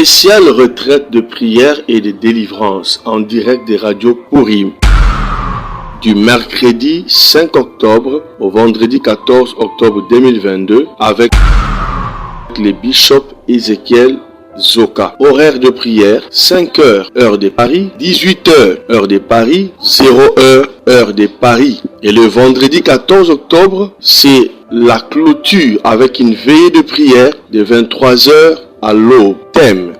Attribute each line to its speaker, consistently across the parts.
Speaker 1: spéciale retraite de prière et de délivrance en direct des radios Purim. Du mercredi 5 octobre au vendredi 14 octobre 2022 avec les bishops Ézéchiel Zoka. Horaire de prière 5 heures heure de Paris, 18 heures heure de Paris, 0 heure heure de Paris. Et le vendredi 14 octobre, c'est la clôture avec une veillée de prière de 23 heures à l'aube. Thème: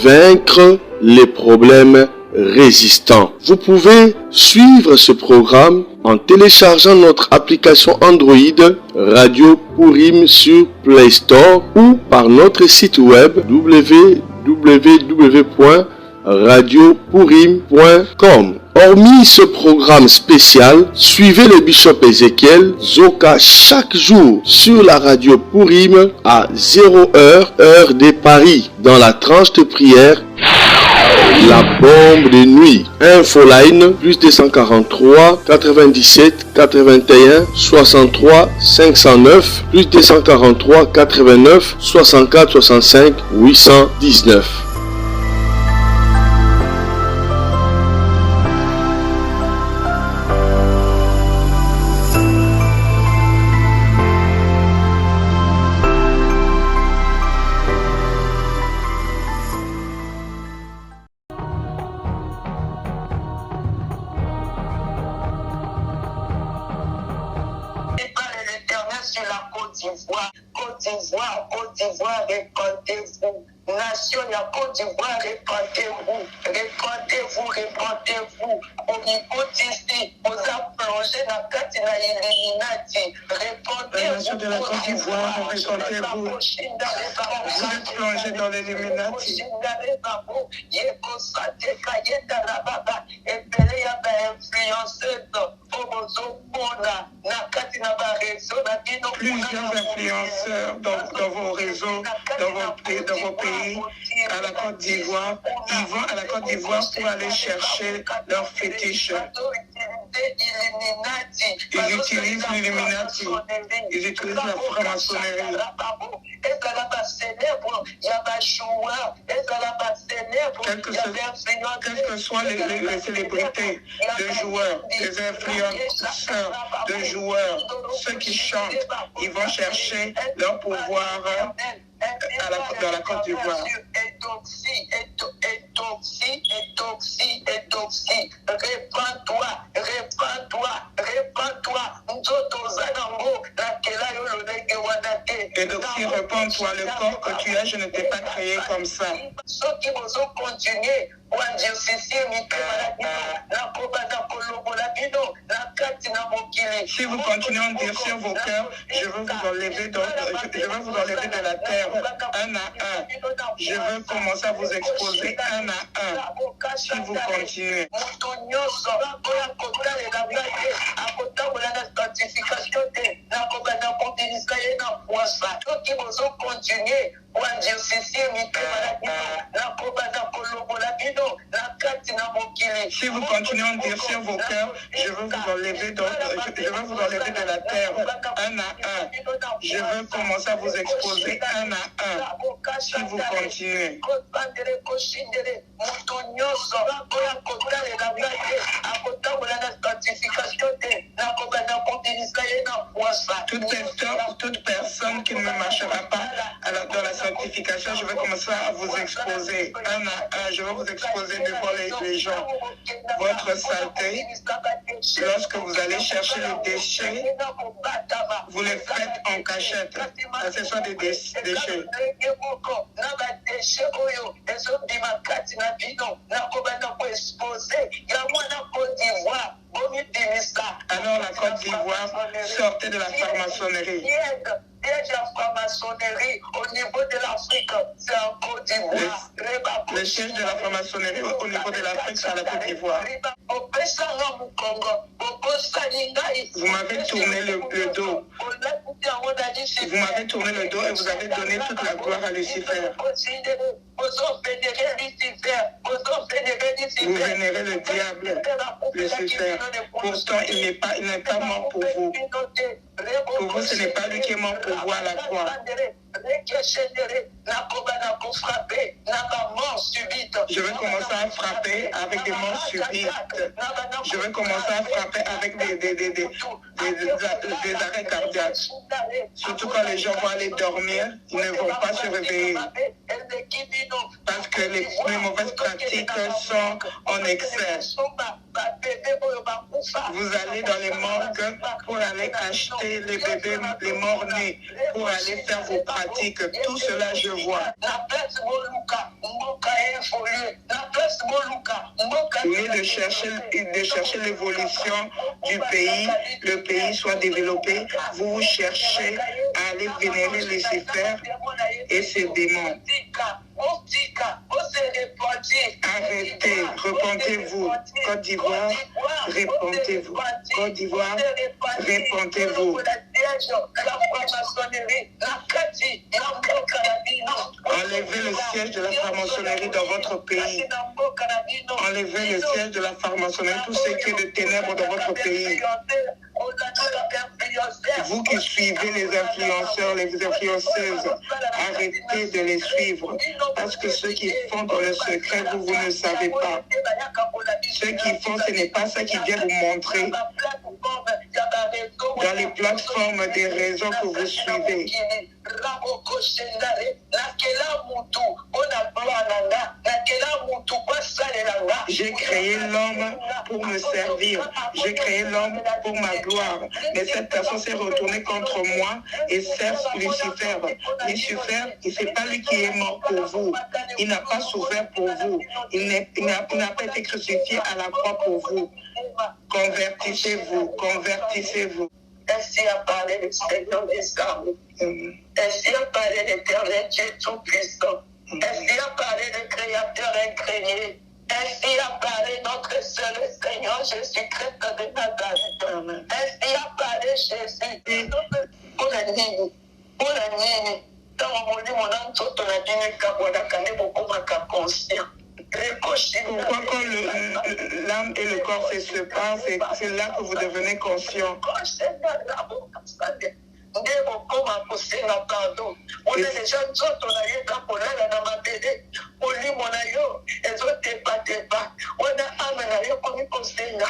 Speaker 1: vaincre les problèmes résistants. Vous pouvez suivre ce programme en téléchargeant notre application Android Radio Purim sur Play Store ou par notre site web www.radiopurim.com. Hormis ce programme spécial, suivez le bishop Ézéchiel Zoka chaque jour sur la radio Purim à 0 heure heure de Paris dans la tranche de prière La bombe de nuit. Infoline plus 243 97 81 63 509 plus 243 89 64 65 819.
Speaker 2: Côte d'Ivoire, répandez-vous. Nation de la Côte d'Ivoire, répandez-vous. Répandez-vous. Au niveau d'ici, vous a plongé dans la Katina Illuminati. Répandez-vous.
Speaker 3: Nation de la Côte d'Ivoire, répandez-vous. Vous êtes plongé dans l'Illuminati. Plusieurs influenceurs dans vos réseaux, dans vos pays, à la Côte d'Ivoire, ils vont à la Côte d'Ivoire pour aller chercher leurs fétiches. Ils utilisent l'Illuminati, ils utilisent la franc-maçonnerie. Quelles que soient les célébrités, les joueurs, les influenceurs, de joueurs, ceux qui chantent, ils vont chercher leur pouvoir dans la Côte d'Ivoire. Edoxy, répands-toi, le corps que tu as, je ne t'ai pas créé comme ça. Si vous continuez à endurcir vos cœurs, je veux vous enlever de la terre un à un. Je veux commencer à vous exposer un à un. Si vous continuez. Si vous continuez à endurcir vos cœurs, je veux vous enlever de la terre un à un. Je veux commencer à vous exposer un à un. Si vous continuez. Toute personne qui ne marchera pas dans la sanctification, je vais commencer à vous exposer un à un. Je vais vous exposer devant les gens. Votre saleté, lorsque vous allez chercher les déchets, vous les faites en cachette. Ce sont des déchets. Alors la Côte d'Ivoire sortait de la franc-maçonnerie.
Speaker 2: La franc-maçonnerie au niveau de l'Afrique, c'est en Côte d'Ivoire.
Speaker 3: Le siège de la franc-maçonnerie au niveau de l'Afrique, c'est à la Côte d'Ivoire. Vous m'avez tourné le dos. Vous m'avez tourné le dos et vous avez donné toute la gloire à Lucifer. Vous vénérez le diable, Lucifer. Pourtant, il n'est pas mort pour vous. Pour vous, ce n'est pas lui qui est mort pour vous à la croix. Je vais commencer à frapper avec des morts subites. Je vais commencer à frapper avec des arrêts cardiaques. Surtout quand les gens vont aller dormir, ils ne vont pas se réveiller. Parce que les mauvaises pratiques sont en excès. Vous allez dans les morgues pour aller acheter les bébés, les morts-nés, pour aller faire vos pratiques. Tout cela, je vois. Au lieu de chercher l'évolution du pays, le pays soit développé, vous cherchez à aller vénérer Lucifer et ses démons. Arrêtez, repentez-vous. Côte d'Ivoire, répentez-vous. Côte d'Ivoire, répentez-vous. Enlevez le siège de la franc-maçonnerie dans votre pays. Enlevez le siège de la franc-maçonnerie, tout ce qui est de ténèbres dans votre pays. Vous qui suivez les influenceurs, les influenceuses, arrêtez de les suivre. Parce que ceux qui font dans le secret, vous ne savez pas. Ceux qui font, ce n'est pas ça qui vient vous montrer dans les plateformes des réseaux que vous suivez. J'ai créé l'homme pour me servir. J'ai créé l'homme pour ma gloire. Mais cette personne s'est retournée contre moi et sert Lucifer. Lucifer, ce n'est pas lui qui est mort pour vous. Il n'a pas souffert pour vous. Il n'a pas été crucifié à la croix pour vous. Convertissez-vous, convertissez-vous.
Speaker 2: Ainsi a parlé le Seigneur des armes. Ainsi a parlé l'Éternel Dieu Tout-Puissant. Ainsi a parlé le Créateur incréé. Ainsi a parlé notre seul Seigneur Jésus-Christ de Nazareth. Ainsi a parlé Jésus. Pour la nuit. Pour la nuit. Dans mon lit, mon âme saute, on a dit, mais Kabona, Kane, beaucoup ma conscient.
Speaker 3: Pourquoi quand l'âme et le corps se séparent, c'est là que vous devenez conscient.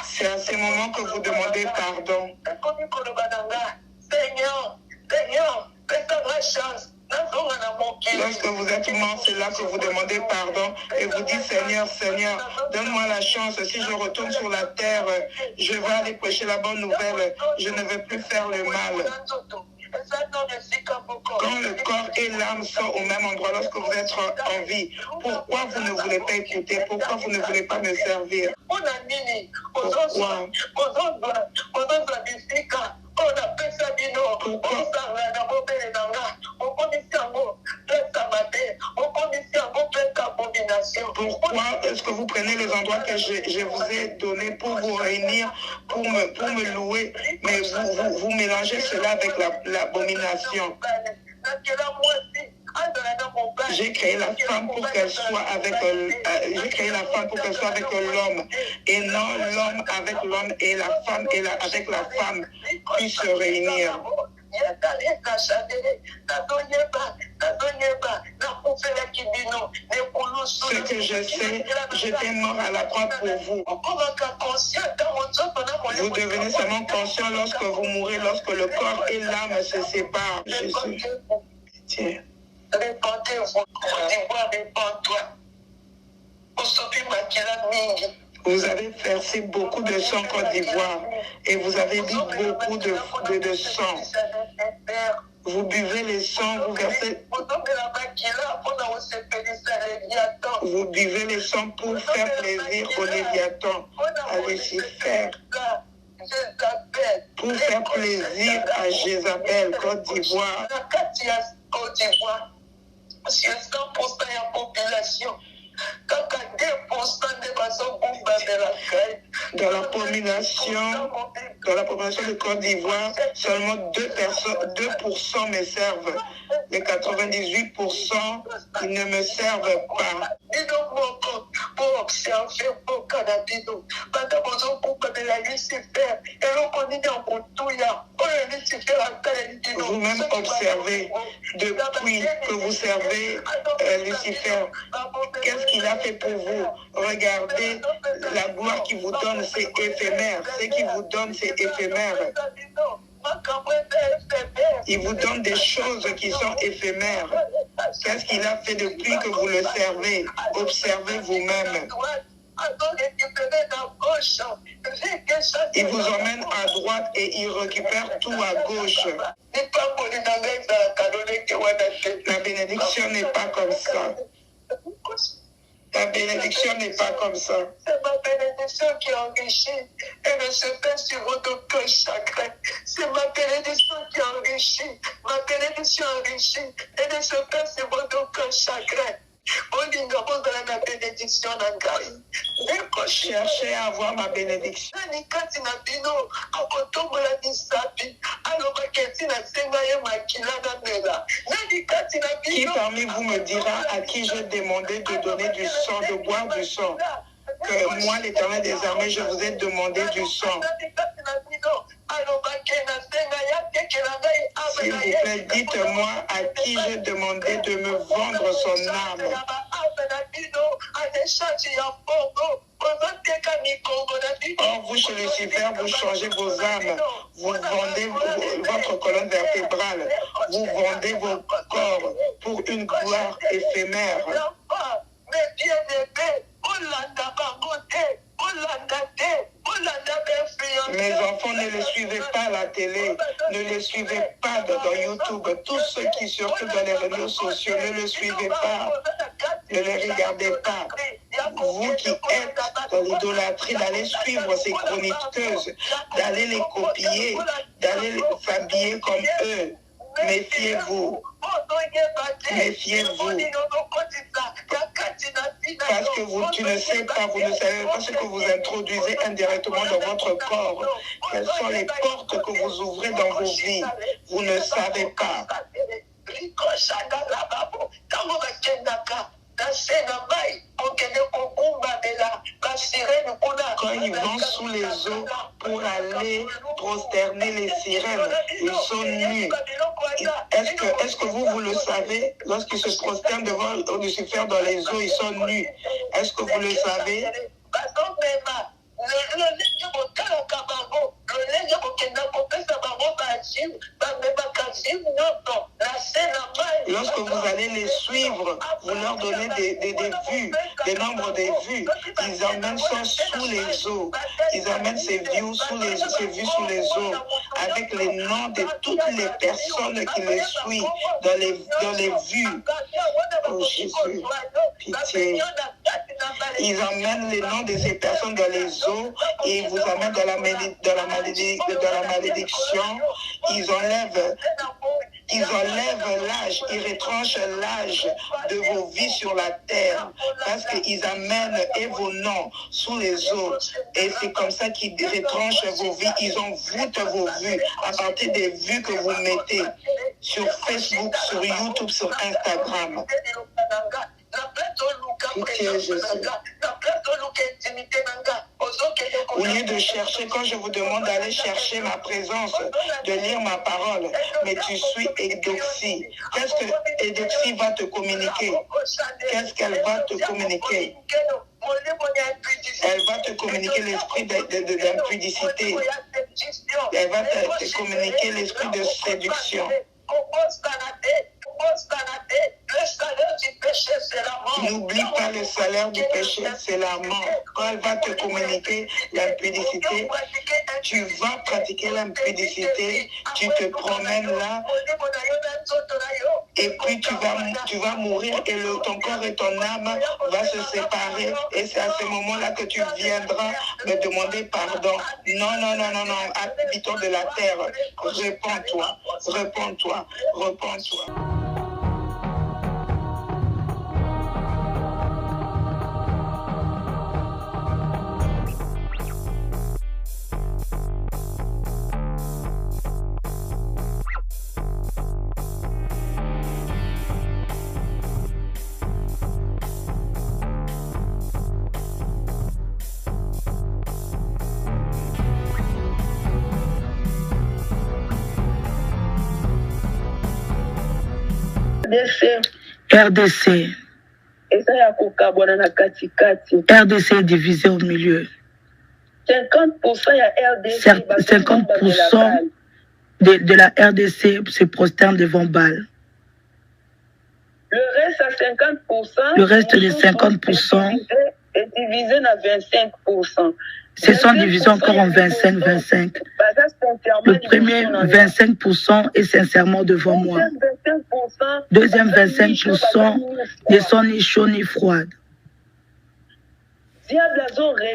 Speaker 3: C'est à ces moments que vous demandez pardon.
Speaker 2: Seigneur, fais-moi chance.
Speaker 3: Lorsque vous êtes mort, c'est là que vous demandez pardon et vous dites Seigneur, Seigneur, donne-moi la chance. Si je retourne sur la terre, je vais aller prêcher la bonne nouvelle. Je ne vais plus faire le mal. Quand le corps et l'âme sont au même endroit, lorsque vous êtes en vie, pourquoi vous ne voulez pas écouter? Pourquoi vous ne voulez pas me servir? Pourquoi? Pourquoi est-ce que vous prenez les endroits que je vous ai donnés pour vous réunir, pour me louer, mais vous mélangez cela avec l'abomination? J'ai créé la femme pour qu'elle soit avec l'homme et non l'homme avec l'homme et la femme avec la femme puissent se réunir. Ce que je sais, j'étais mort à la croix pour vous. Vous devenez seulement conscient lorsque vous mourrez, lorsque le corps et l'âme se séparent. Jésus. Tiens.
Speaker 2: Répentez-vous, répands-toi.
Speaker 3: Vous avez versé beaucoup de sang en Côte d'Ivoire et vous avez bu beaucoup de sang. Vous buvez le sang, vous versez. Vous buvez le sang pour faire plaisir au Léviathan, à Lucifer. Pour faire plaisir à Jézabel, Côte d'Ivoire.
Speaker 2: Sur 100% de la population,
Speaker 3: dans la population de Côte d'Ivoire, seulement 2% me servent. Les 98%, ils ne me servent pas.
Speaker 2: observer au Canabino. Pendant que vous avez la Lucifer, et l'on connaît en Boutouya,
Speaker 3: vous-même observez depuis que vous servez Lucifer. Qu'est-ce qu'il a fait pour vous? Regardez la gloire qu'il vous donne, c'est éphémère. Ce qu'il vous donne, c'est éphémère. Il vous donne des choses qui sont éphémères. Qu'est-ce qu'il a fait depuis que vous le servez? Observez vous-même. Il vous emmène à droite et il récupère tout à gauche. La bénédiction n'est pas comme ça. La bénédiction n'est pas comme ça.
Speaker 2: C'est ma bénédiction qui enrichit et ne se fait sur votre cœur chagrin. C'est ma bénédiction qui enrichit. Ma bénédiction enrichit et ne se fait sur votre cœur chagrin.
Speaker 3: Cherchez à avoir ma bénédiction. Qui parmi vous me dira à qui j'ai demandé de donner du sang, de boire du sang? Que moi, l'Éternel des armées, je vous ai demandé du sang. S'il vous plaît, dites-moi à qui j'ai demandé de me vendre son âme. Or, vous, chez Lucifer, vous changez vos âmes. Vous vendez votre colonne vertébrale. Vous vendez vos corps pour une gloire éphémère. Mes enfants, ne les suivez pas à la télé, ne les suivez pas dans YouTube. Tous ceux qui circulent dans les réseaux sociaux, ne le suivez pas, ne les regardez pas. Vous qui êtes dans l'idolâtrie, d'aller suivre ces chroniqueuses, d'aller les copier, d'aller les s'habiller comme eux. Méfiez-vous. Méfiez-vous. Parce que tu ne sais pas, vous ne savez pas ce que vous introduisez indirectement dans votre corps. Quelles sont les portes que vous ouvrez dans vos vies? Vous ne savez pas. Quand ils vont sous les eaux pour aller prosterner les sirènes, ils sont nus. Est-ce que vous le savez? Lorsqu'ils se prosternent devant Lucifer dans les eaux, ils sont nus. Est-ce que vous le savez? Lorsque vous allez les suivre, vous leur donnez des vues, des nombres de vues. Ils emmènent ça sous les eaux. Ils emmènent ces vues sous les eaux, avec les noms de toutes les personnes qui les suivent dans les vues. Oh Jésus, pitié. Ils emmènent les noms de ces personnes dans les eaux et ils vous amènent dans la malédiction. Ils enlèvent l'âge, ils retranchent l'âge de vos vies sur la terre parce qu'ils amènent et vos noms sous les eaux. Et c'est comme ça qu'ils retranchent vos vies. Ils envoûtent vos vues à partir des vues que vous mettez sur Facebook, sur YouTube, sur Instagram. Pitié, Jésus. Au lieu de chercher, quand je vous demande d'aller chercher ma présence, de lire ma parole, mais tu suis Eudoxie. Qu'est-ce que Eudoxie va te communiquer? Qu'est-ce qu'elle va te communiquer? Elle va te communiquer l'esprit d'impudicité. Elle va te communiquer l'esprit de séduction. N'oublie pas le salaire du péché, c'est la mort. Quand elle va te communiquer l'impudicité, tu vas pratiquer l'impudicité, tu te promènes là, et puis tu vas mourir et ton corps et ton âme va se séparer. Et c'est à ce moment-là que tu viendras me demander pardon. Non, habitant de la terre, réponds-toi, réponds-toi, réponds-toi.
Speaker 4: RDC. RDC est divisé au milieu. 50% de la RDC se prosterne devant Baal. Le reste des 50%
Speaker 2: est divisé en 25%.
Speaker 4: Se sont divisés encore en 25-25. Le premier 25% est sincèrement devant moi. Deuxième 25% ne sont ni chauds ni froides.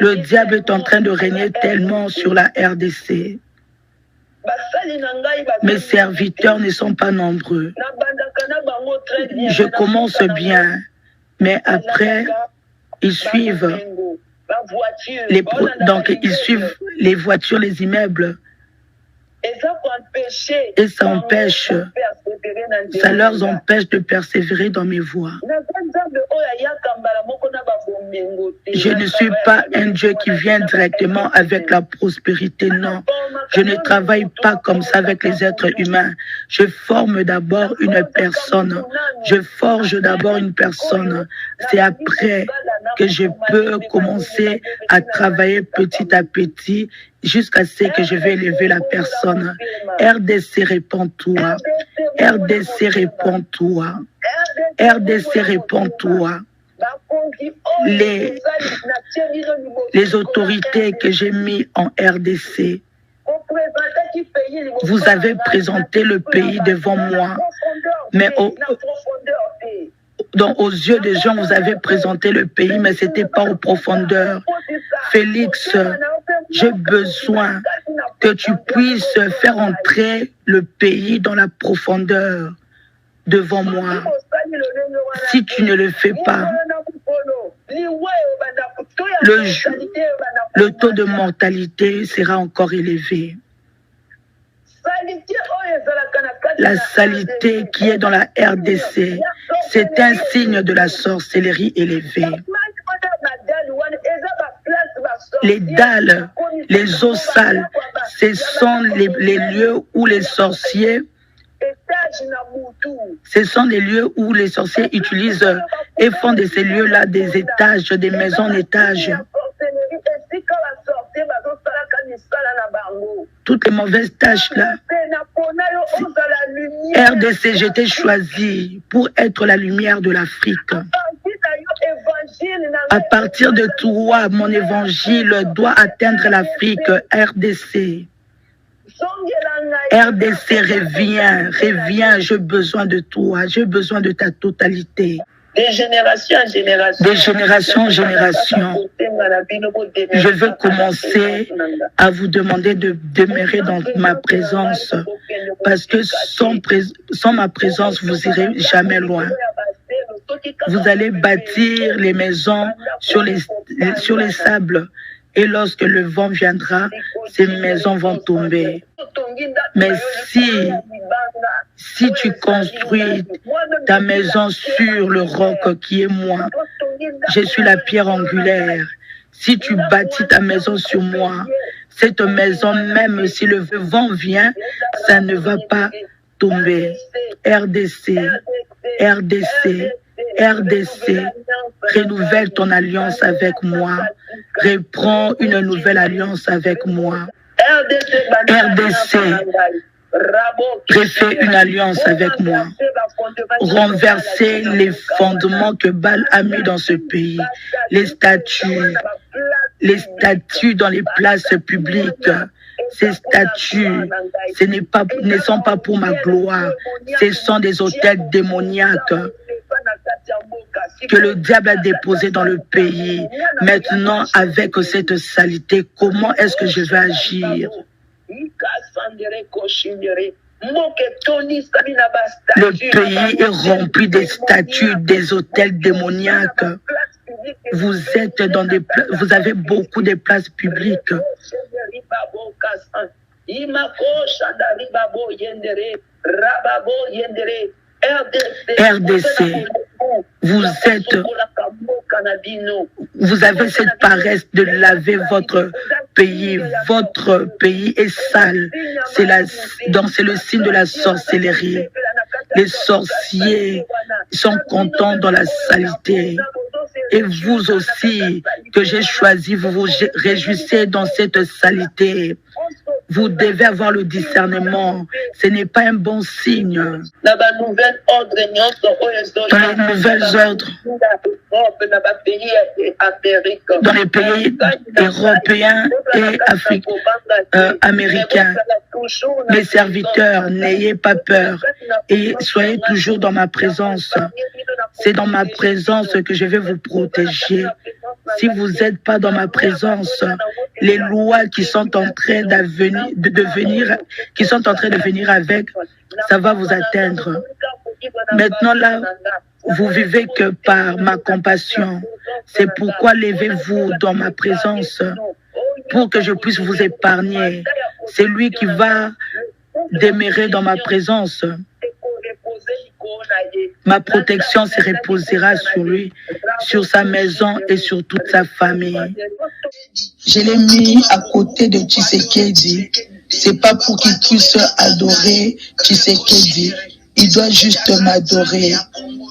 Speaker 4: Le diable est en train de régner tellement sur la RDC. Mes serviteurs ne sont pas nombreux. Je commence bien, mais après, ils suivent ils suivent les voitures, les immeubles. Et ça leur empêche de persévérer dans mes voies. Je ne suis pas un Dieu qui vient directement avec la prospérité, non. Je ne travaille pas comme ça avec les êtres humains. Je forme d'abord une personne. Je forge d'abord une personne. C'est après que je peux commencer à travailler petit à petit jusqu'à ce que je vais élever la personne. RDC, réponds-toi. RDC, réponds-toi. RDC, réponds-toi. Les autorités que j'ai mis en RDC, vous avez présenté le pays devant moi, mais aux yeux des gens, vous avez présenté le pays, mais ce n'était pas aux profondeurs. Félix, j'ai besoin que tu puisses faire entrer le pays dans la profondeur devant moi. Si tu ne le fais pas, le taux de mortalité sera encore élevé. La salité qui est dans la RDC, c'est un signe de la sorcellerie élevée. Les dalles, les eaux sales, ce sont les lieux où les sorciers utilisent et font de ces lieux-là des étages, des maisons d'étages. Toutes les mauvaises tâches-là. RDC, j'étais choisi pour être la lumière de l'Afrique. À partir de toi, mon évangile doit atteindre l'Afrique. RDC. RDC, reviens, j'ai besoin de toi, j'ai besoin de ta totalité.
Speaker 2: De génération en génération.
Speaker 4: De génération en génération. Je veux commencer à vous demander de demeurer dans ma présence, parce que sans ma présence, vous n'irez jamais loin. Vous allez bâtir les maisons sur les sables. Et lorsque le vent viendra, ces maisons vont tomber. Mais si tu construis ta maison sur le roc qui est moi, je suis la pierre angulaire. Si tu bâtis ta maison sur moi, cette maison, même si le vent vient, ça ne va pas tomber. RDC, RDC, RDC, renouvelle ton alliance avec moi. Reprends une nouvelle alliance avec moi. RDC, refais une alliance avec moi. Renverser les fondements que Baal a mis dans ce pays. Les statues dans les places publiques. Ces statues, ne sont pas pour ma gloire. Ce sont des autels démoniaques que le diable a déposé dans le pays. Maintenant, avec cette saleté, comment est-ce que je vais agir? Le pays est rempli des statues, des autels démoniaques. Vous avez beaucoup de places publiques. RDC, vous avez cette paresse de laver votre pays. Votre pays est sale. C'est le signe de la sorcellerie. Les sorciers sont contents dans la saleté. Et vous aussi, que j'ai choisi, vous vous réjouissez dans cette saleté. Vous devez avoir le discernement. Ce n'est pas un bon signe. Dans les nouvelles ordres, dans les pays européens et américains, mes serviteurs, n'ayez pas peur et soyez toujours dans ma présence. C'est dans ma présence que je vais vous protéger. Si vous n'êtes pas dans ma présence, les lois qui sont en train de venir avec, ça va vous atteindre. Maintenant là, vous vivez que par ma compassion. C'est pourquoi levez-vous dans ma présence pour que je puisse vous épargner. C'est lui qui va demeurer dans ma présence. Ma protection se reposera sur lui, sur sa maison et sur toute sa famille. Je l'ai mis à côté de Tshisekedi. C'est pas pour qu'il puisse adorer Tshisekedi. Il doit juste m'adorer.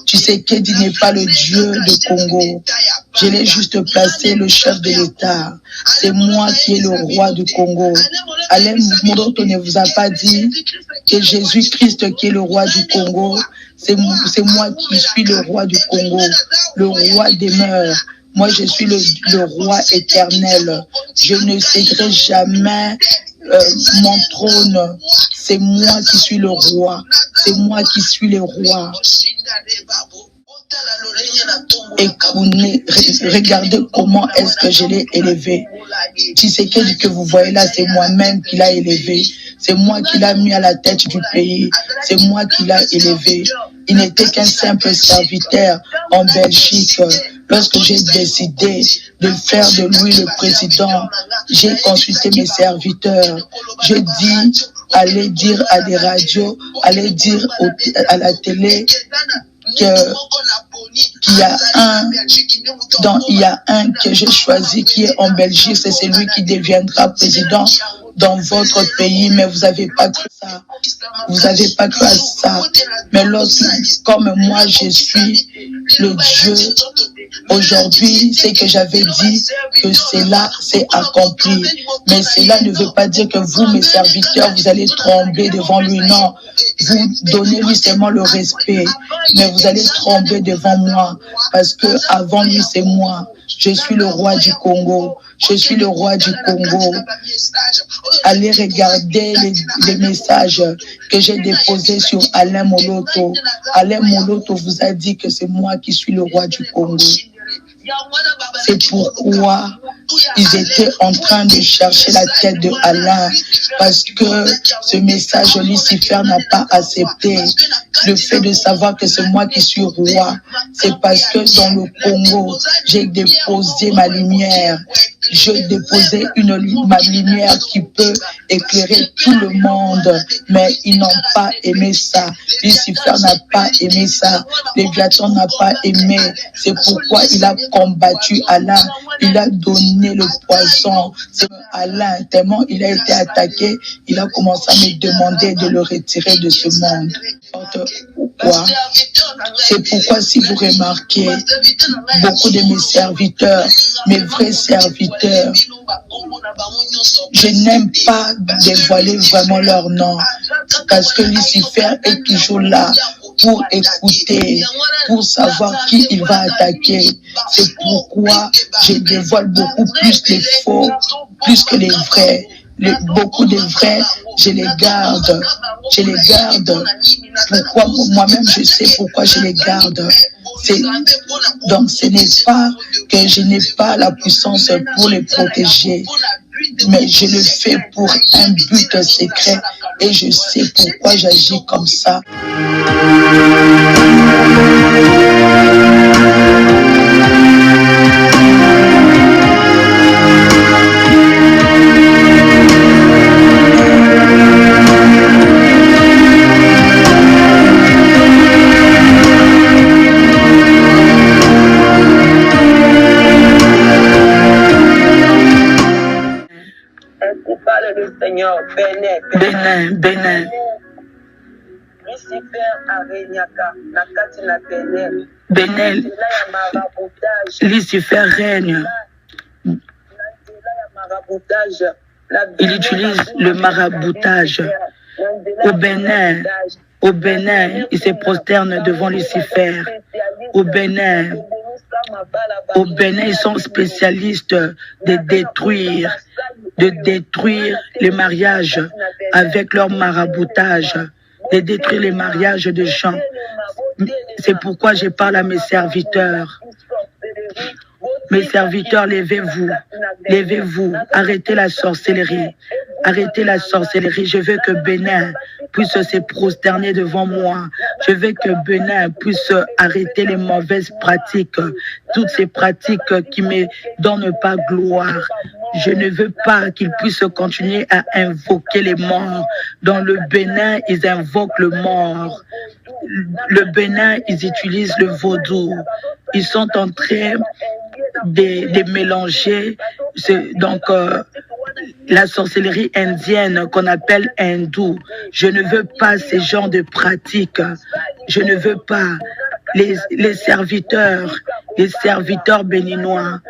Speaker 4: Tshisekedi n'est pas le Dieu de Congo. Je l'ai juste placé le chef de l'État. C'est moi qui est le roi du Congo. Alain Mouroto ne vous a pas dit que Jésus-Christ qui est le roi du Congo, c'est moi qui suis le roi du Congo. Le roi demeure. Moi, je suis le roi éternel. Je ne céderai jamais mon trône. C'est moi qui suis le roi. C'est moi qui suis le roi. Et regardez comment est-ce que je l'ai élevé. Tshisekedi que vous voyez là, c'est moi-même qui l'a élevé. C'est moi qui l'a mis à la tête du pays. C'est moi qui l'a élevé. Il n'était qu'un simple serviteur en Belgique. Lorsque j'ai décidé de faire de lui le président, j'ai consulté mes serviteurs. J'ai dit, allez dire à des radios, allez dire à la télé qu'il y a un que j'ai choisi qui est en Belgique, c'est celui qui deviendra président dans votre pays, mais vous n'avez pas cru ça. Vous n'avez pas cru à ça. Mais comme moi, je suis le Dieu, aujourd'hui, c'est que j'avais dit que cela s'est accompli. Mais cela ne veut pas dire que vous, mes serviteurs, vous allez trembler devant lui. Non, vous donnez-lui seulement le respect. Mais vous allez trembler devant moi. Parce que avant lui, c'est moi. Je suis le roi du Congo. Je suis le roi du Congo. Allez regarder les messages que j'ai déposés sur Alain Moloto. Alain Moloto vous a dit que c'est moi qui suis le roi du Congo. C'est pourquoi ils étaient en train de chercher la tête de Alain, parce que ce message Lucifer n'a pas accepté. Le fait de savoir que c'est moi qui suis roi, c'est parce que dans le Congo, j'ai déposé ma lumière. J'ai déposé ma lumière qui peut éclairer tout le monde, mais ils n'ont pas aimé ça. Lucifer n'a pas aimé ça. Léviathan n'a pas aimé. C'est pourquoi il a combattu Alain. Il a donné le poison. C'est Alain, tellement il a été attaqué, il a commencé à me demander de le retirer de ce monde. Pourquoi? C'est pourquoi si vous remarquez, beaucoup de mes serviteurs, mes vrais serviteurs, je n'aime pas dévoiler vraiment leur nom, parce que Lucifer est toujours là pour écouter, pour savoir qui il va attaquer. C'est pourquoi je dévoile beaucoup plus les faux, plus que les vrais. Beaucoup de vrais, je les garde. Je les garde. Pourquoi? Moi-même, je sais pourquoi je les garde. Donc, ce n'est pas que je n'ai pas la puissance pour les protéger, mais je le fais pour un but secret et je sais pourquoi j'agis comme ça. Bénin. Bénel, Lucifer règne. Il utilise le maraboutage. Au Bénin, il se prosterne devant Lucifer. Au Bénin, ils sont spécialistes de détruire les mariages avec leur maraboutage, de détruire les mariages de gens. C'est pourquoi je parle à mes serviteurs. Mes serviteurs, levez-vous, arrêtez la sorcellerie, je veux que Bénin puisse se prosterner devant moi, je veux que Bénin puisse arrêter les mauvaises pratiques, toutes ces pratiques qui ne me donnent pas gloire. Je ne veux pas qu'ils puissent continuer à invoquer les morts. Dans le Bénin, ils invoquent le mort. Le Bénin, ils utilisent le vaudou. Ils sont en train de mélanger la sorcellerie indienne qu'on appelle hindoue. Je ne veux pas ces genres de pratiques. Je ne veux pas les serviteurs béninois.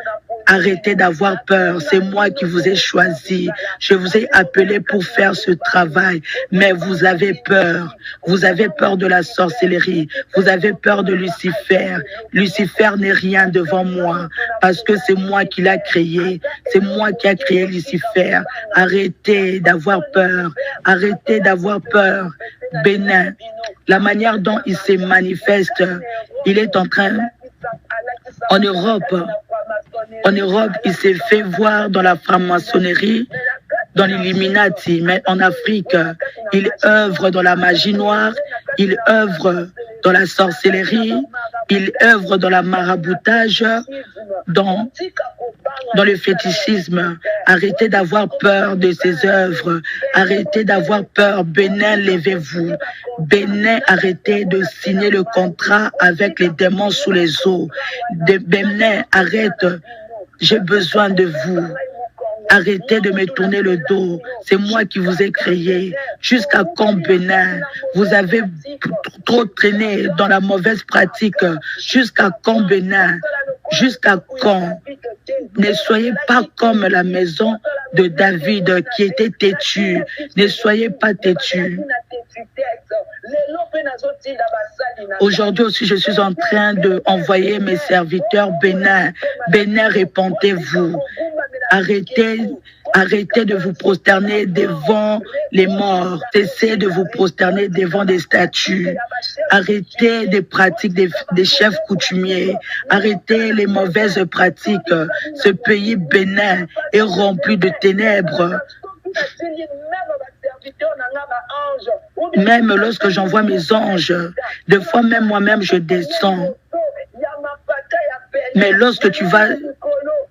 Speaker 4: Arrêtez d'avoir peur, c'est moi qui vous ai choisi. Je vous ai appelé pour faire ce travail, mais vous avez peur. Vous avez peur de la sorcellerie, vous avez peur de Lucifer. Lucifer n'est rien devant moi, parce que c'est moi qui l'ai créé. C'est moi qui ai créé Lucifer. Arrêtez d'avoir peur, arrêtez d'avoir peur. Bénin, la manière dont il se manifeste, il est en train, en Europe, il s'est fait voir dans la franc-maçonnerie, dans l'Illuminati, mais en Afrique, il œuvre dans la magie noire, il œuvre dans la sorcellerie, il œuvre dans la maraboutage, dans le fétichisme. Arrêtez d'avoir peur de ces œuvres. Arrêtez d'avoir peur. Bénin, levez-vous. Bénin, arrêtez de signer le contrat avec les démons sous les eaux. Bénin, arrête. J'ai besoin de vous. Arrêtez de me tourner le dos. C'est moi qui vous ai créé. Jusqu'à quand, Bénin? Vous avez trop traîné dans la mauvaise pratique. Jusqu'à quand, Bénin? Jusqu'à quand? Ne soyez pas comme la maison de David qui était têtue. Ne soyez pas têtue. Aujourd'hui aussi, je suis en train d'envoyer mes serviteurs Bénin. Bénin, répentez-vous. Arrêtez de vous prosterner devant les morts. Cessez de vous prosterner devant des statues. Arrêtez des pratiques des chefs coutumiers. Arrêtez les mauvaises pratiques. Ce pays Bénin est rempli de ténèbres. Même lorsque j'envoie mes anges, des fois même moi-même je descends. Mais lorsque tu vas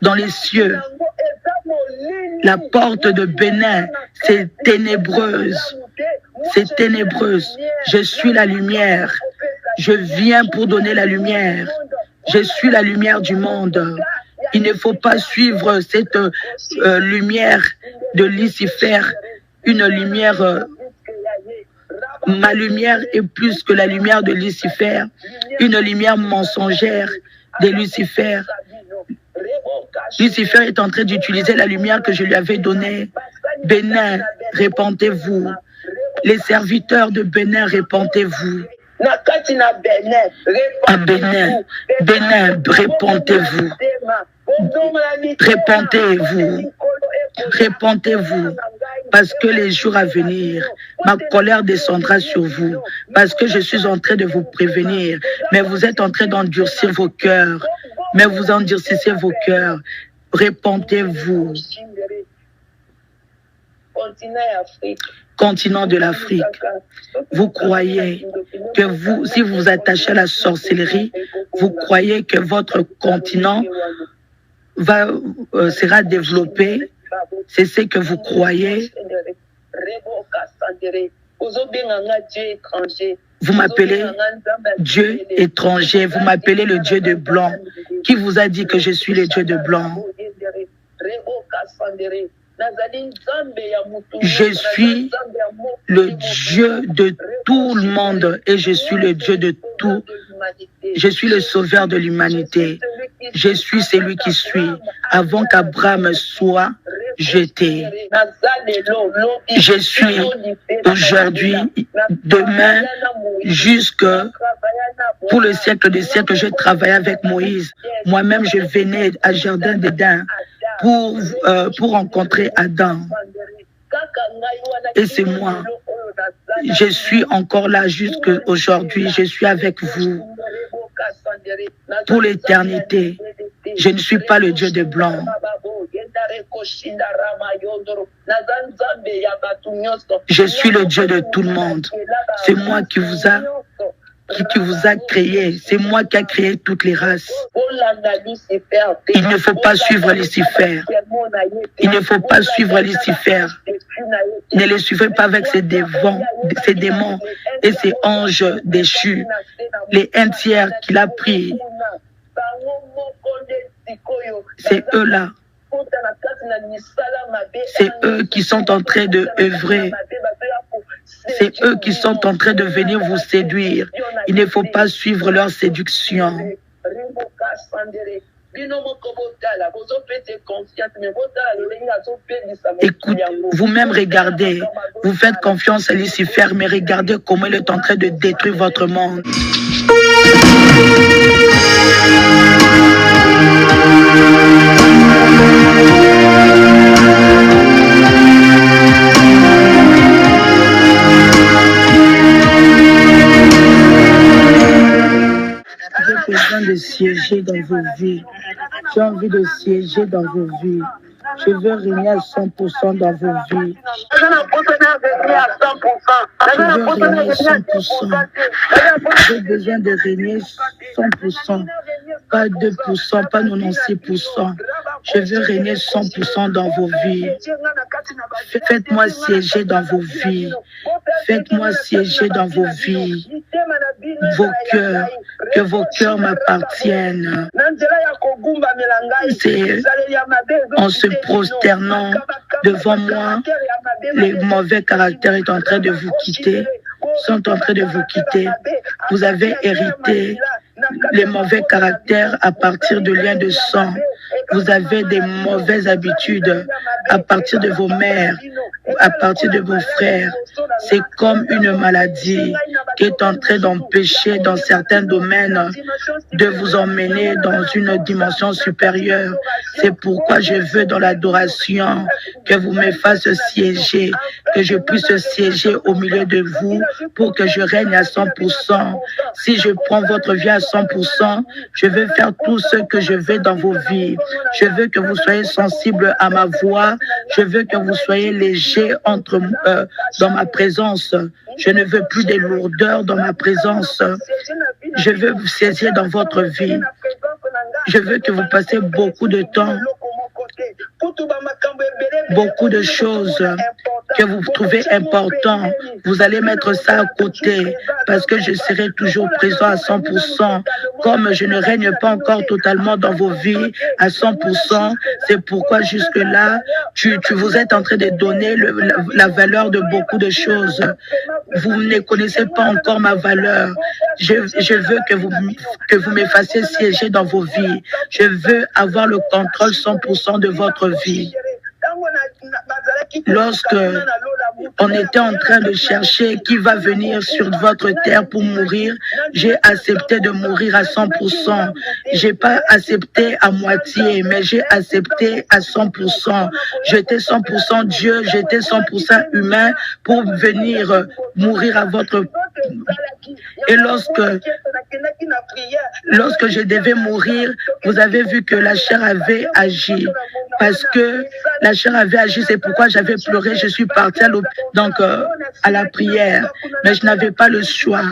Speaker 4: dans les cieux, la porte de Bénin, c'est ténébreuse. C'est ténébreuse. Je suis la lumière. Je viens pour donner la lumière. Je suis la lumière du monde. Il ne faut pas suivre cette lumière de Lucifer. Une lumière, ma lumière est plus que la lumière de Lucifer. Une lumière mensongère de Lucifer. Lucifer est en train d'utiliser la lumière que je lui avais donnée. Bénin, répentez-vous. Les serviteurs de Bénin, répentez-vous. À Bénin, répentez-vous. Répentez-vous. Répentez-vous. Parce que les jours à venir, ma colère descendra sur vous. Parce que je suis en train de vous prévenir. Mais vous êtes en train d'endurcir vos cœurs. Mais vous endurcissez vos cœurs. Répentez-vous. Continent de l'Afrique. Vous croyez que si vous vous attachez à la sorcellerie, vous croyez que votre continent sera développé. C'est ce que vous croyez. Vous m'appelez Dieu étranger, vous m'appelez le Dieu de blanc. Qui vous a dit que je suis le Dieu de blanc? Je suis le Dieu de tout le monde et je suis le Dieu de tout. Je suis le sauveur de l'humanité. Je suis celui qui suis. Avant qu'Abraham soit jeté, je suis aujourd'hui, demain, jusque pour le siècle des siècles. Je travaille avec Moïse. Moi-même, je venais à Jardin d'Éden pour rencontrer Adam. Et c'est moi. Je suis encore là jusqu'à aujourd'hui. Je suis avec vous pour l'éternité. Je ne suis pas le Dieu des Blancs. Je suis le Dieu de tout le monde. C'est moi qui vous a créé. C'est moi qui a créé toutes les races. Il ne faut pas suivre Lucifer. Il ne faut pas suivre Lucifer. Ne les suivez pas avec ces démons et ces anges déchus. Les un tiers qu'il a pris, c'est eux-là. C'est eux qui sont en train de œuvrer. C'est eux qui sont en train de venir vous séduire. Il ne faut pas suivre leur séduction. Écoute, vous-même regardez. Vous faites confiance à Lucifer, mais regardez comment il est en train de détruire votre monde. J'ai besoin de siéger dans vos vies. J'ai envie de siéger dans vos vies. Je veux régner à 100% dans vos vies. Je veux régner à 100%. J'ai besoin de régner 100%. Pas 2%, pas 96%. Je veux régner 100% dans vos vies. Faites-moi siéger dans vos vies. Faites-moi siéger dans vos vies. Vos cœurs, que vos cœurs m'appartiennent. C'est en se prosternant devant moi, les mauvais caractères sont en train de vous quitter. Vous avez hérité les mauvais caractères à partir de liens de sang. Vous avez des mauvaises habitudes à partir de vos mères, à partir de vos frères. C'est comme une maladie qui est en train d'empêcher dans certains domaines de vous emmener dans une dimension supérieure. C'est pourquoi je veux dans l'adoration que vous me fassiez siéger, que je puisse siéger au milieu de vous pour que je règne à 100%. Si je prends votre vie à 100%, je veux faire tout ce que je veux dans vos vies. Je veux que vous soyez sensibles à ma voix. Je veux que vous soyez légers dans ma présence. Je ne veux plus de lourdeur dans ma présence. Je veux vous saisir dans votre vie. Je veux que vous passiez beaucoup de temps, beaucoup de choses que vous trouvez importantes. Vous allez mettre ça à côté parce que je serai toujours présent à 100%. Comme je ne règne pas encore totalement dans vos vies à 100%, c'est pourquoi jusque-là, tu vous êtes en train de donner la valeur de beaucoup de choses. Vous ne connaissez pas encore ma valeur. Je veux que vous me fassiez siéger dans vos vies. Je veux avoir le contrôle 100% de votre vie. Lorsque on était en train de chercher qui va venir sur votre terre pour mourir, j'ai accepté de mourir à 100%. J'ai pas accepté à moitié, mais j'ai accepté à 100%. J'étais 100% Dieu, j'étais 100% humain pour venir mourir à votre... Et lorsque je devais mourir, vous avez vu que la chair avait agi. Parce que la chair avait agi, c'est pourquoi j'avais pleuré. Je suis partie à la prière. Mais je n'avais pas le choix.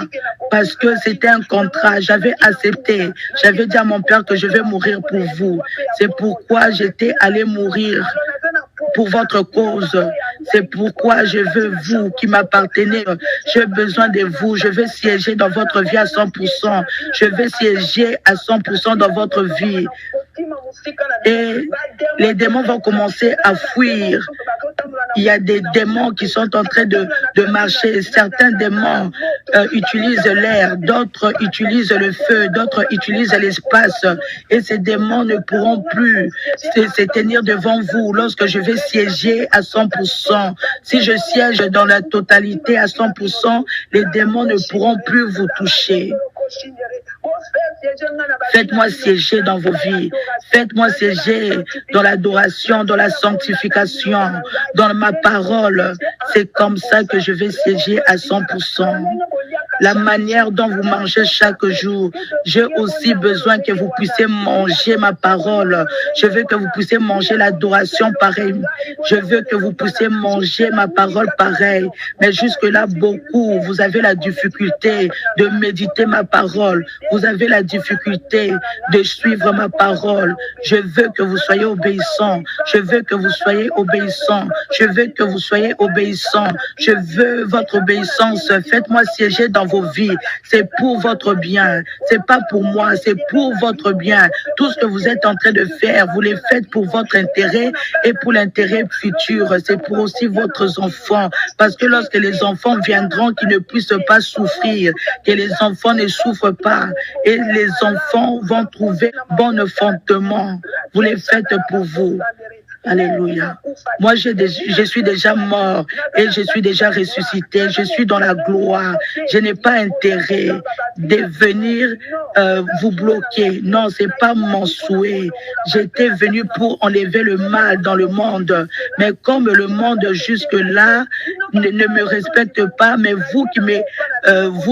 Speaker 4: Parce que c'était un contrat. J'avais accepté. J'avais dit à mon père que je vais mourir pour vous. C'est pourquoi j'étais allé mourir pour votre cause. C'est pourquoi je veux vous qui m'appartenez. J'ai besoin de vous. Je veux siéger dans votre vie à 100%. Je veux siéger à 100% dans votre vie. Et les démons vont commencer à fuir il y a des démons qui sont en train de marcher. Certains démons utilisent l'air, d'autres utilisent le feu, d'autres utilisent l'espace. Et ces démons ne pourront plus se tenir devant vous lorsque je vais siéger à 100%. Si je siège dans la totalité à 100%, les démons ne pourront plus vous toucher. Faites-moi siéger dans vos vies. Faites-moi siéger dans l'adoration, dans la sanctification, dans ma parole. C'est comme ça que je vais siéger à 100%. La manière dont vous mangez chaque jour, j'ai aussi besoin que vous puissiez manger ma parole. Je veux que vous puissiez manger l'adoration pareil. Je veux que vous puissiez manger ma parole pareil. Mais jusque-là, beaucoup, vous avez la difficulté de méditer ma parole. Vous avez la difficulté de suivre ma parole. Je veux que vous soyez obéissants. Je veux que vous soyez obéissants. Je veux que vous soyez obéissants. Je veux votre obéissance. Faites-moi siéger dans vos vies. C'est pour votre bien. C'est pas pour moi. C'est pour votre bien. Tout ce que vous êtes en train de faire, vous les faites pour votre intérêt et pour l'intérêt futur. C'est pour aussi votre enfants. Parce que lorsque les enfants viendront, qu'ils ne puissent pas souffrir, que les enfants ne souffrent pas et les enfants vont trouver bon enfantement. Vous les faites pour vous. Alléluia. Moi, je suis déjà mort et je suis déjà ressuscité. Je suis dans la gloire. Je n'ai pas intérêt de venir vous bloquer. Non, c'est pas mon souhait. J'étais venu pour enlever le mal dans le monde. Mais comme le monde jusque-là ne me respecte pas, mais vous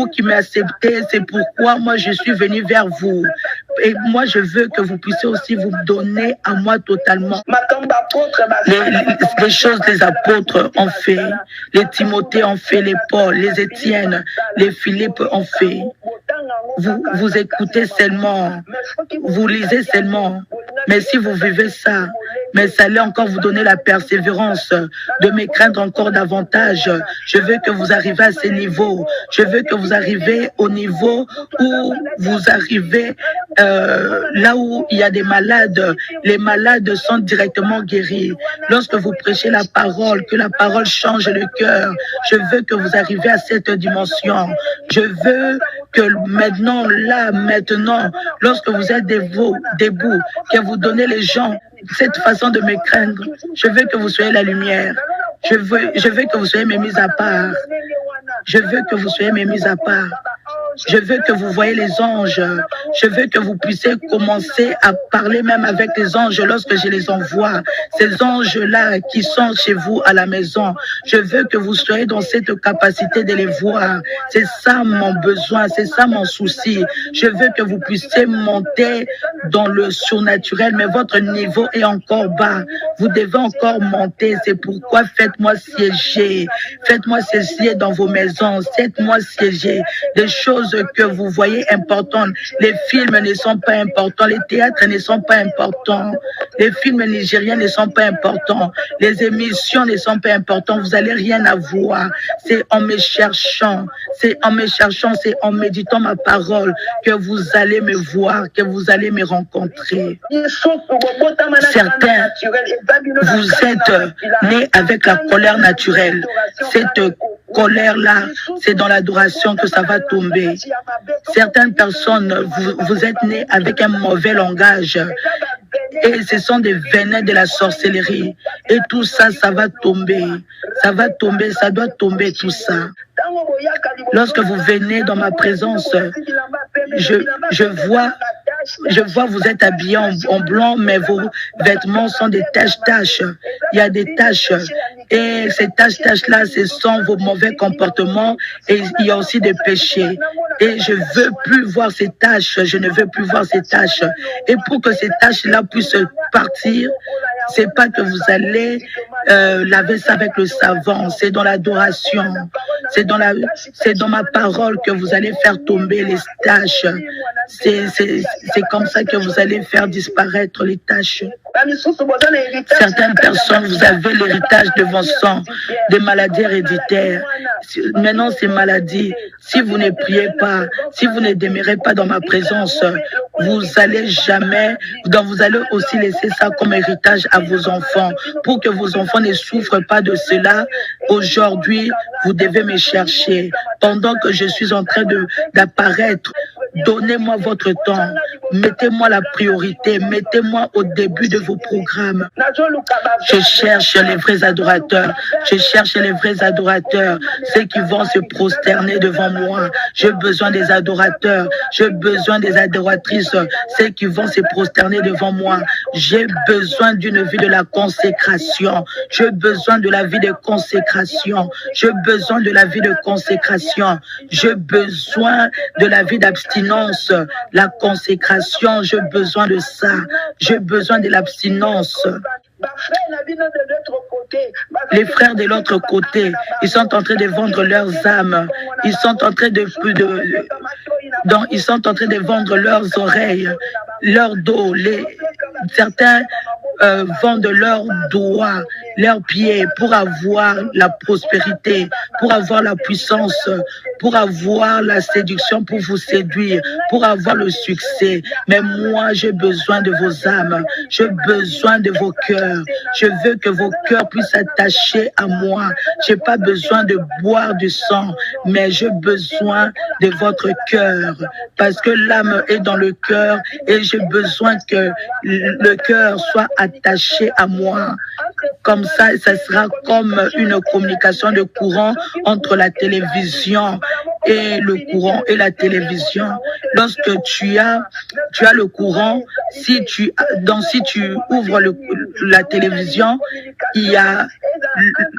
Speaker 4: qui m'acceptez, c'est pourquoi moi je suis venu vers vous. Et moi, je veux que vous puissiez aussi vous donner à moi totalement. Les choses que les apôtres ont fait, les Timothée ont fait, les Paul, les Étienne, les Philippe ont fait. Vous écoutez seulement, vous lisez seulement, mais si vous vivez ça, mais ça allait encore vous donner la persévérance de me craindre encore davantage. Je veux que vous arriviez à ces niveaux. Je veux que vous arriviez au niveau où vous arrivez là où il y a des malades. Les malades sont directement guéris. Lorsque vous prêchez la parole, que la parole change le cœur, je veux que vous arriviez à cette dimension. Je veux que maintenant, lorsque vous êtes debout, que vous donnez les gens cette façon de me craindre. Je veux que vous soyez la lumière. Je veux que vous soyez mes mises à part. Je veux que vous soyez mes mises à part. Je veux que vous voyez les anges. Je veux que vous puissiez commencer à parler même avec les anges lorsque je les envoie. Ces anges-là qui sont chez vous à la maison. Je veux que vous soyez dans cette capacité de les voir. C'est ça mon besoin, c'est ça mon souci. Je veux que vous puissiez monter dans le surnaturel, mais votre niveau est encore bas. Vous devez encore monter. C'est pourquoi faites-moi siéger. Faites-moi siéger dans vos maisons. Faites-moi siéger. Des choses que vous voyez importantes. Les films ne sont pas importants. Les théâtres ne sont pas importants. Les films nigériens ne sont pas importants. Les émissions ne sont pas importantes. Vous n'allez rien avoir. C'est en me cherchant. C'est en méditant ma parole que vous allez me voir, que vous allez me rencontrer. Certains, vous êtes nés avec la colère naturelle. Cette colère-là, c'est dans l'adoration que ça va tomber. Certaines personnes, vous êtes nés avec un mauvais langage. Et ce sont des venins de la sorcellerie. Et tout ça, ça va tomber. Ça va tomber, ça doit tomber tout ça. Lorsque vous venez dans ma présence, je vois vous êtes habillés en blanc, mais vos vêtements sont des taches. Il y a des taches. Et ces taches-là, ce sont vos mauvais comportements. Et il y a aussi des péchés. Et je ne veux plus voir ces taches. Je ne veux plus voir ces taches. Et pour que ces taches-là puissent partir, c'est pas que vous allez laver ça avec le savon. C'est dans l'adoration. C'est dans ma parole que vous allez faire tomber les taches. C'est comme ça que vous allez faire disparaître les taches. Certaines personnes, vous avez l'héritage de vos sangs, des maladies héréditaires. Maintenant, ces maladies, si vous ne priez pas, si vous ne demeurez pas dans ma présence, vous allez jamais, donc vous allez aussi laisser ça comme héritage à vos enfants. Pour que vos enfants ne souffrent pas de cela, aujourd'hui, vous devez me chercher. Pendant que je suis en train d'apparaître, donnez-moi votre temps. Mettez-moi la priorité. Mettez-moi au début de vos programmes. Je cherche les vrais adorateurs. Je cherche les vrais adorateurs. Ceux qui vont se prosterner devant moi. J'ai besoin des adorateurs. J'ai besoin des adoratrices. Ceux qui vont se prosterner devant moi. J'ai besoin d'une vie de la consécration. J'ai besoin de la vie de consécration. J'ai besoin de la vie de consécration. J'ai besoin de la vie d'abstinence. La consécration, j'ai besoin de ça. J'ai besoin de l'abstinence. Les frères de l'autre côté, ils sont en train de vendre leurs âmes. Ils sont en train ils sont en train de vendre leurs oreilles, leur dos. Certains vendent leurs doigts, leurs pieds pour avoir la prospérité, pour avoir la puissance, pour avoir la séduction, pour vous séduire, pour avoir le succès. Mais moi, j'ai besoin de vos âmes, j'ai besoin de vos cœurs. Je veux que vos cœurs puissent s'attacher à moi. Je n'ai pas besoin de boire du sang, mais j'ai besoin de votre cœur, parce que l'âme est dans le cœur et j'ai besoin que le cœur soit attaché à moi. Comme ça sera comme une communication de courant entre la télévision et le courant et la télévision. Lorsque tu as le courant, si tu ouvres la télévision,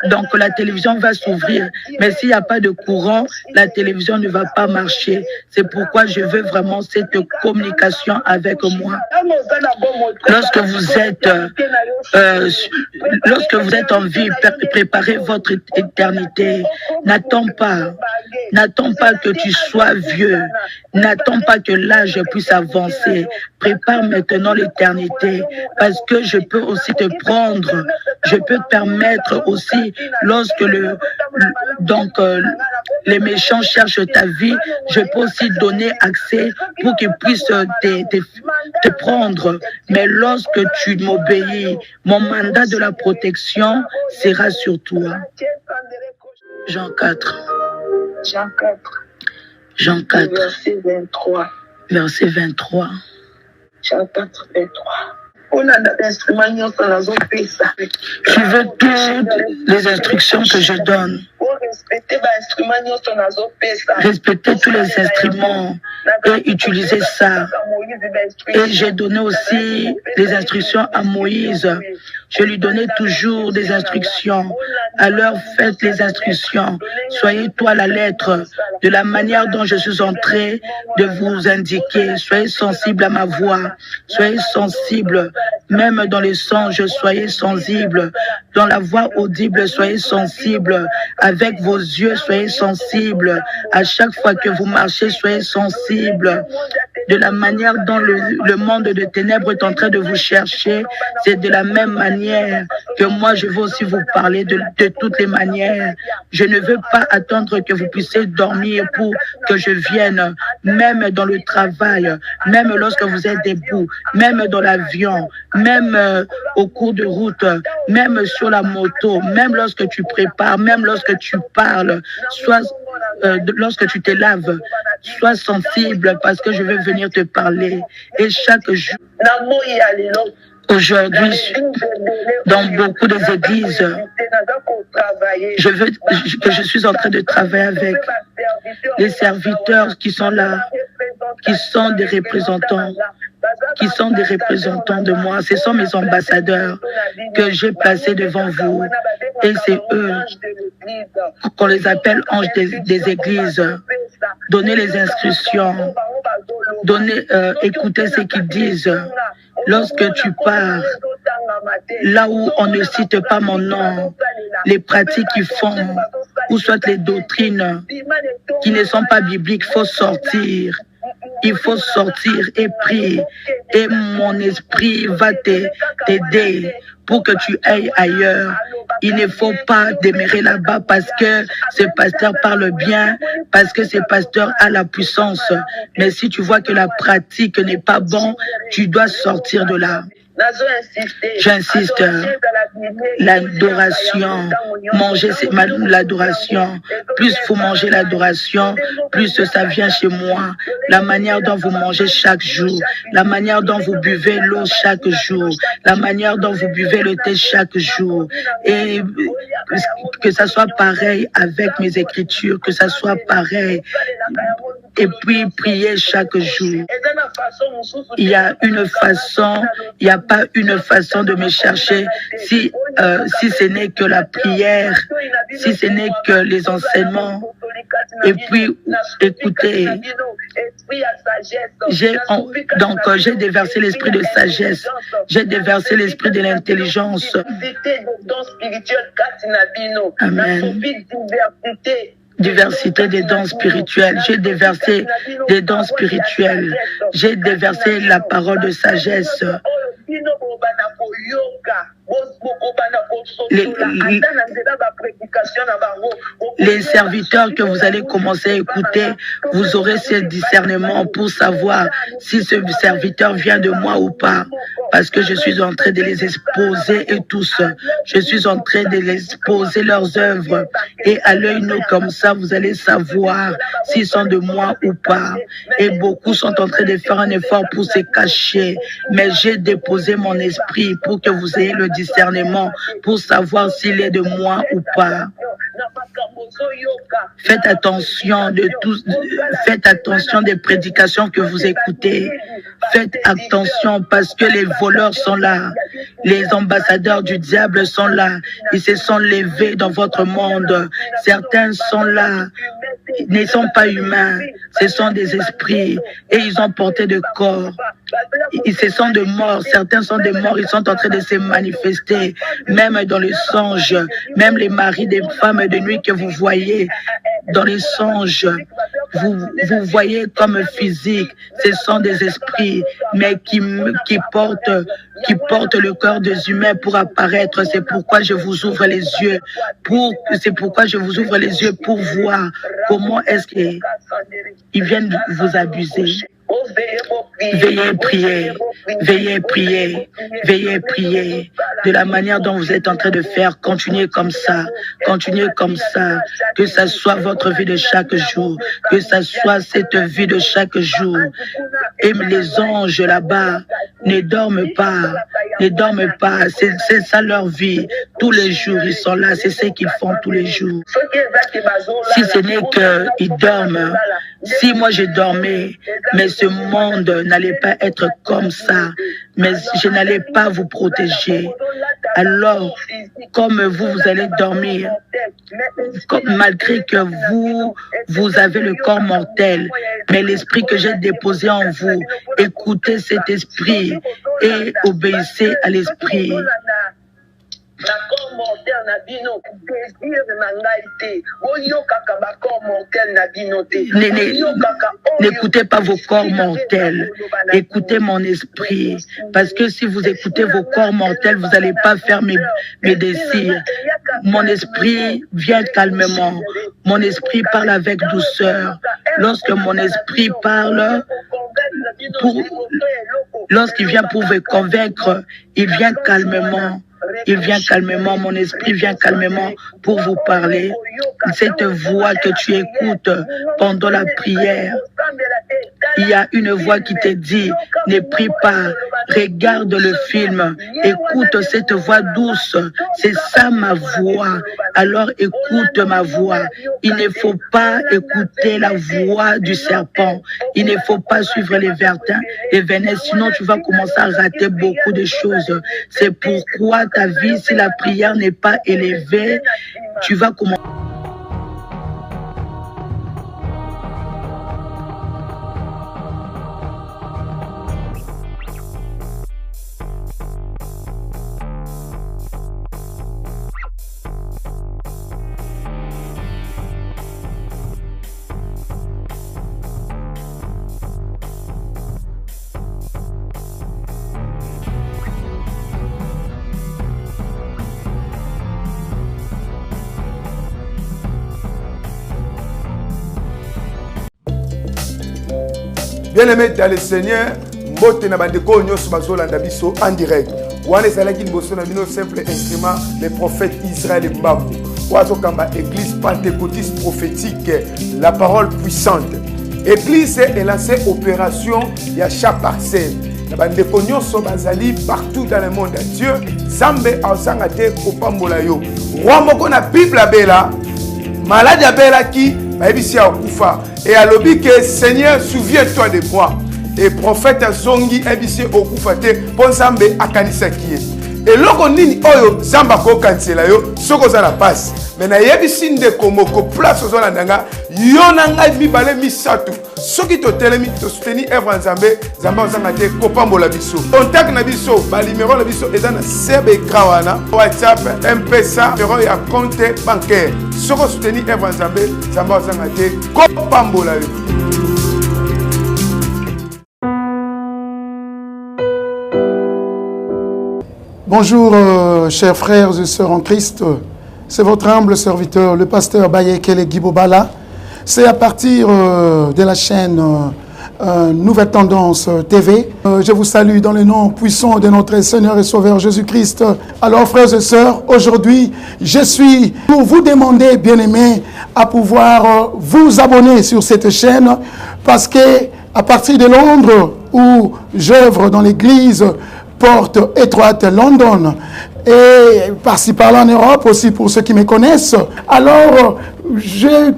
Speaker 4: donc la télévision va s'ouvrir. Mais s'il n'y a pas de courant, la télévision ne va pas marcher. C'est pourquoi je veux vraiment cette communication avec moi. Lorsque vous êtes en vie, préparez votre éternité. N'attends pas que tu sois vieux. N'attends pas que l'âge puisse avancer. Prépare maintenant l'éternité, parce que je peux aussi te prendre. Je peux te permettre aussi, lorsque les méchants cherchent ta vie, je peux aussi donner accès pour qu'ils puissent te prendre. Mais lorsque tu m'obéis, mon mandat de la protection sera sur toi. Jean 4. Jean 4.
Speaker 2: Verset 23.
Speaker 4: Verset 23.
Speaker 2: Jean 4, 23.
Speaker 4: Tu veux toutes les instructions que je donne. Respecter tous les instruments et utiliser ça. Et j'ai donné aussi des instructions à Moïse. Je lui donnais toujours des instructions. Alors faites les instructions. Soyez toi la lettre de la manière dont je suis en train de vous indiquer. Soyez sensible à ma voix. Soyez sensible. Même dans les songes, soyez sensible. Dans la voix audible, soyez sensible. Avec vos yeux, soyez sensible. À chaque fois que vous marchez, soyez sensible. De la manière dont le monde de ténèbres est en train de vous chercher, c'est de la même manière que moi, je veux aussi vous parler de toutes les manières. Je ne veux pas attendre que vous puissiez dormir pour que je vienne, même dans le travail, même lorsque vous êtes debout, même dans l'avion, même au cours de route, même sur la moto, même lorsque tu prépares, même lorsque tu parles, soit lorsque tu te laves, sois sensible parce que je vais venir te parler. Et chaque jour, aujourd'hui, dans beaucoup des églises, je suis en train de travailler avec les serviteurs qui sont là, qui sont des représentants de moi. Ce sont mes ambassadeurs que j'ai placés devant vous. Et c'est eux qu'on les appelle anges des églises. Donnez les instructions. Écoutez ce qu'ils disent. Lorsque tu pars, là où on ne cite pas mon nom, les pratiques qu'ils font, ou soit les doctrines qui ne sont pas bibliques, il faut sortir. Il faut sortir et prier et mon esprit va t'aider pour que tu ailles ailleurs. Il ne faut pas demeurer là-bas parce que ce pasteur parle bien, parce que ce pasteur a la puissance. Mais si tu vois que la pratique n'est pas bonne, tu dois sortir de là. J'insiste, l'adoration, manger l'adoration, plus vous mangez l'adoration, plus ça vient chez moi. La manière dont vous mangez chaque jour, la manière dont vous buvez l'eau chaque jour, la manière dont vous buvez le thé chaque jour, et que ça soit pareil avec mes écritures, que ça soit pareil. Et puis prier chaque jour. Il y a une façon, il n'y a pas une façon de me chercher si ce n'est que la prière, si ce n'est que les enseignements. Et puis, écoutez, j'ai déversé l'esprit de sagesse, j'ai déversé l'esprit de l'intelligence. Amen. Diversité des dons spirituels. J'ai déversé des dons spirituels. J'ai déversé la parole de sagesse. Les serviteurs que vous allez commencer à écouter, vous aurez ce discernement pour savoir si ce serviteur vient de moi ou pas. Parce que je suis en train de les exposer et tous. Je suis en train de les exposer leurs œuvres. Et à l'œil nu comme ça, vous allez savoir s'ils sont de moi ou pas. Et beaucoup sont en train de faire un effort pour se cacher. Mais j'ai déposé mon esprit pour que vous ayez le discernement, pour savoir s'il est de moi ou pas. Faites attention faites attention des prédications que vous écoutez. Faites attention parce que les voleurs sont là. Les ambassadeurs du diable sont là. Ils se sont levés dans votre monde. Certains sont là. Ils ne sont pas humains. Ce sont des esprits. Et ils ont porté de corps. Ce sont de morts. Certains sont des morts. Ils sont en train de se manifester. Même dans les songes. Même les maris des femmes de nuit que vous voyez dans les songes. Vous voyez comme physique. Ce sont des esprits. Mais qui portent le corps des humains pour apparaître. C'est pourquoi je vous ouvre les yeux. C'est pourquoi je vous ouvre les yeux pour voir comment est-ce qu'ils viennent vous abuser. Veillez prier, veillez prier, veillez prier. De la manière dont vous êtes en train de faire, continuez comme ça, que ça soit votre vie de chaque jour, que ça soit cette vie de chaque jour. Et les anges là-bas ne dorment pas, c'est ça leur vie. Tous les jours, ils sont là, c'est ce qu'ils font tous les jours. Si ce n'est qu'ils dorment, si moi je dormais, mais ce monde n'allait pas être comme ça, mais je n'allais pas vous protéger. Alors, comme vous allez dormir, malgré que vous avez le corps mortel, mais l'esprit que j'ai déposé en vous, écoutez cet esprit et obéissez à l'esprit. N'écoutez pas vos corps mortels, écoutez mon esprit, parce que si vous écoutez vos corps mortels, vous n'allez pas faire mes désirs. Mon esprit vient calmement, mon esprit parle avec douceur. Lorsque mon esprit parle, lorsqu'il vient pour vous convaincre, il vient calmement. Il vient calmement, mon esprit vient calmement pour vous parler. Cette voix que tu écoutes pendant la prière, il y a une voix qui te dit, ne prie pas, regarde le film, écoute cette voix douce, c'est ça ma voix, alors écoute ma voix. Il ne faut pas écouter la voix du serpent, il ne faut pas suivre les venin, sinon tu vas commencer à rater beaucoup de choses. C'est pourquoi ta vie, si la prière n'est pas élevée, tu vas commencer.
Speaker 5: Bien-aimés dans le Seigneur, mbote na bandeko nyonso bazolanda biso en direct. Wana ezalaki liboso na bino simple instrument le prophète Israël Mbambo. Wazokamba église pentecôtiste prophétique, la parole puissante. Église est lancée opération Yacha Parcel. Na bandeko nyonso bazali partout dans le monde. Dieu Zambe azanga te kopambola yo. Roi moko na Bible abela, malade abela ki baebisi akufa. Et alobi que Seigneur, souviens-toi de moi. Et prophète Zongi ebisi okufa te pon Zambe akanisa kiye. Et loko nini oyo Zamba ko kansela yo soko za la passe. Mais na yebisi ndeko moko place ozona ndanga yo na ngai mibale misato. Soki to telemi to soutenir œuvre Nzambe, Zamba ozanga te kopambola biso. Contact na biso, ba numéro na biso ezana sebe krawana, WhatsApp, M-Pesa, numéro ya compte bancaire. Soko soutenir œuvre Nzambe, Zamba ozanga te kopambola yo.
Speaker 6: Bonjour, chers frères et sœurs en Christ. C'est votre humble serviteur, le pasteur Bayekele Guibobala. C'est à partir de la chaîne Nouvelle Tendance TV. Je vous salue dans le nom puissant de notre Seigneur et Sauveur Jésus-Christ. Alors, frères et sœurs, aujourd'hui, je suis pour vous demander, bien-aimés, à pouvoir vous abonner sur cette chaîne parce que à partir de Londres, où j'œuvre dans l'église Porte étroite London et par-ci par-là en Europe aussi pour ceux qui me connaissent. Alors,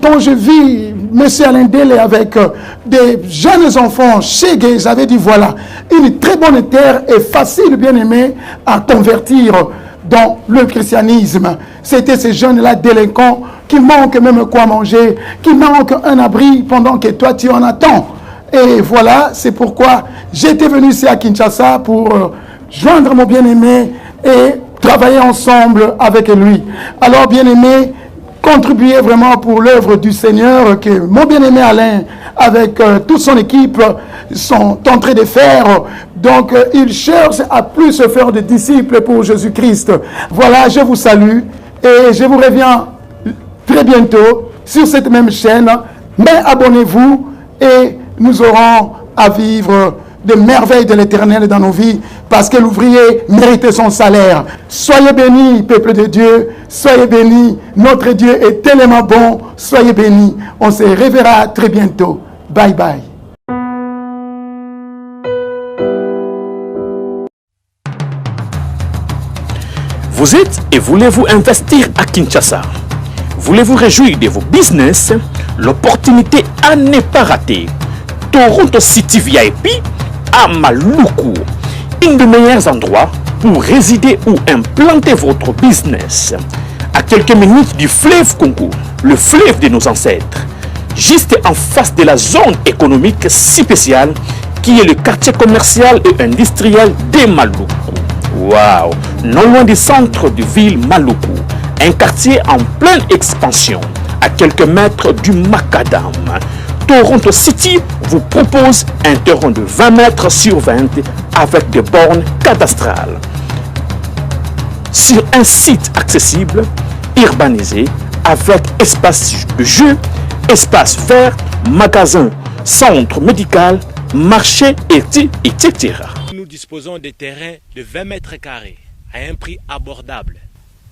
Speaker 6: quand je vis M. Alain Dele avec des jeunes enfants chez Gay, j'avais dit voilà, une très bonne terre et facile, bien aimé, à convertir dans le christianisme. C'était ces jeunes-là délinquants qui manquent même quoi manger, qui manquent un abri pendant que toi tu en attends. Et voilà, c'est pourquoi j'étais venu ici à Kinshasa pour joindre mon bien-aimé et travailler ensemble avec lui. Alors, bien-aimé, contribuer vraiment pour l'œuvre du Seigneur que mon bien-aimé Alain, avec toute son équipe, sont en train de faire. Donc, il cherche à plus se faire de disciples pour Jésus-Christ. Voilà, je vous salue et je vous reviens très bientôt sur cette même chaîne. Mais abonnez-vous et nous aurons à vivre de merveilles de l'Éternel dans nos vies, parce que l'ouvrier mérite son salaire. Soyez bénis, peuple de Dieu, soyez bénis, notre Dieu est tellement bon, soyez bénis. On se reverra très bientôt. Bye bye.
Speaker 7: Vous êtes et voulez-vous investir à Kinshasa? Voulez-vous réjouir de vos business? L'opportunité à ne pas rater. Toronto City VIP à Maluku, un des meilleurs endroits pour résider ou implanter votre business. À quelques minutes du fleuve Congo, le fleuve de nos ancêtres, juste en face de la zone économique spéciale qui est le quartier commercial et industriel de Maluku. Waouh! Non loin du centre de ville Maluku, un quartier en pleine expansion, à quelques mètres du Macadam. Toronto City vous propose un terrain de 20 mètres sur 20 avec des bornes cadastrales. Sur un site accessible, urbanisé, avec espace de jeu, espace vert, magasin, centre médical, marché, etc.
Speaker 8: Nous disposons de terrains de 20 mètres carrés à un prix abordable.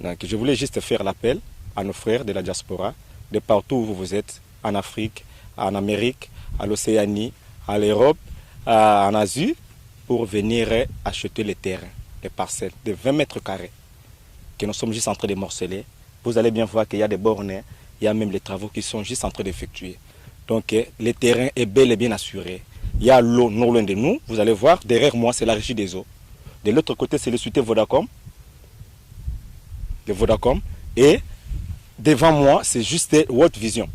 Speaker 9: Donc, je voulais juste faire l'appel à nos frères de la diaspora, de partout où vous êtes, en Afrique, en Amérique, à l'Océanie, à l'Europe, en Asie, pour venir acheter les terrains, les parcelles de 20 mètres carrés que nous sommes juste en train de morceler. Vous allez bien voir qu'il y a des bornes, il y a même les travaux qui sont juste en train d'effectuer. Donc le terrain est bel et bien assuré. Il y a l'eau non loin de nous, vous allez voir, derrière moi c'est la régie des eaux. De l'autre côté c'est le société Vodacom. De Vodacom. Et devant moi c'est juste World Vision.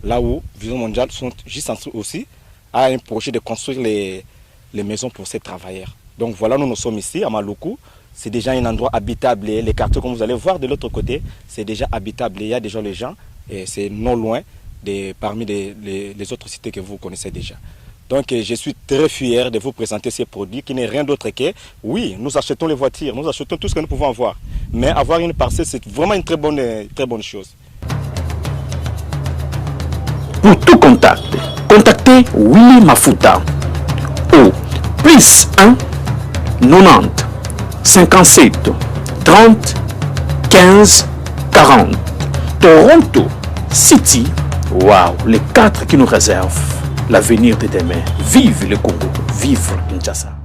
Speaker 9: Là où Vision Mondiale sont juste en train aussi à un projet de construire les maisons pour ces travailleurs. Donc voilà, nous sommes ici à Maluku. C'est déjà un endroit habitable. Les quartiers, comme vous allez voir de l'autre côté, c'est déjà habitable. Il y a déjà les gens et c'est non loin parmi les autres cités que vous connaissez déjà. Donc je suis très fier de vous présenter ces produits qui n'est rien d'autre que, oui, nous achetons les voitures, nous achetons tout ce que nous pouvons avoir. Mais avoir une parcelle, c'est vraiment une très bonne chose.
Speaker 7: Pour tout contact, contactez Willy Mafuta au plus 1 90 57 30 15 40. Toronto City, waouh, les 4 qui nous réservent l'avenir de demain. Vive le Congo, vive Kinshasa.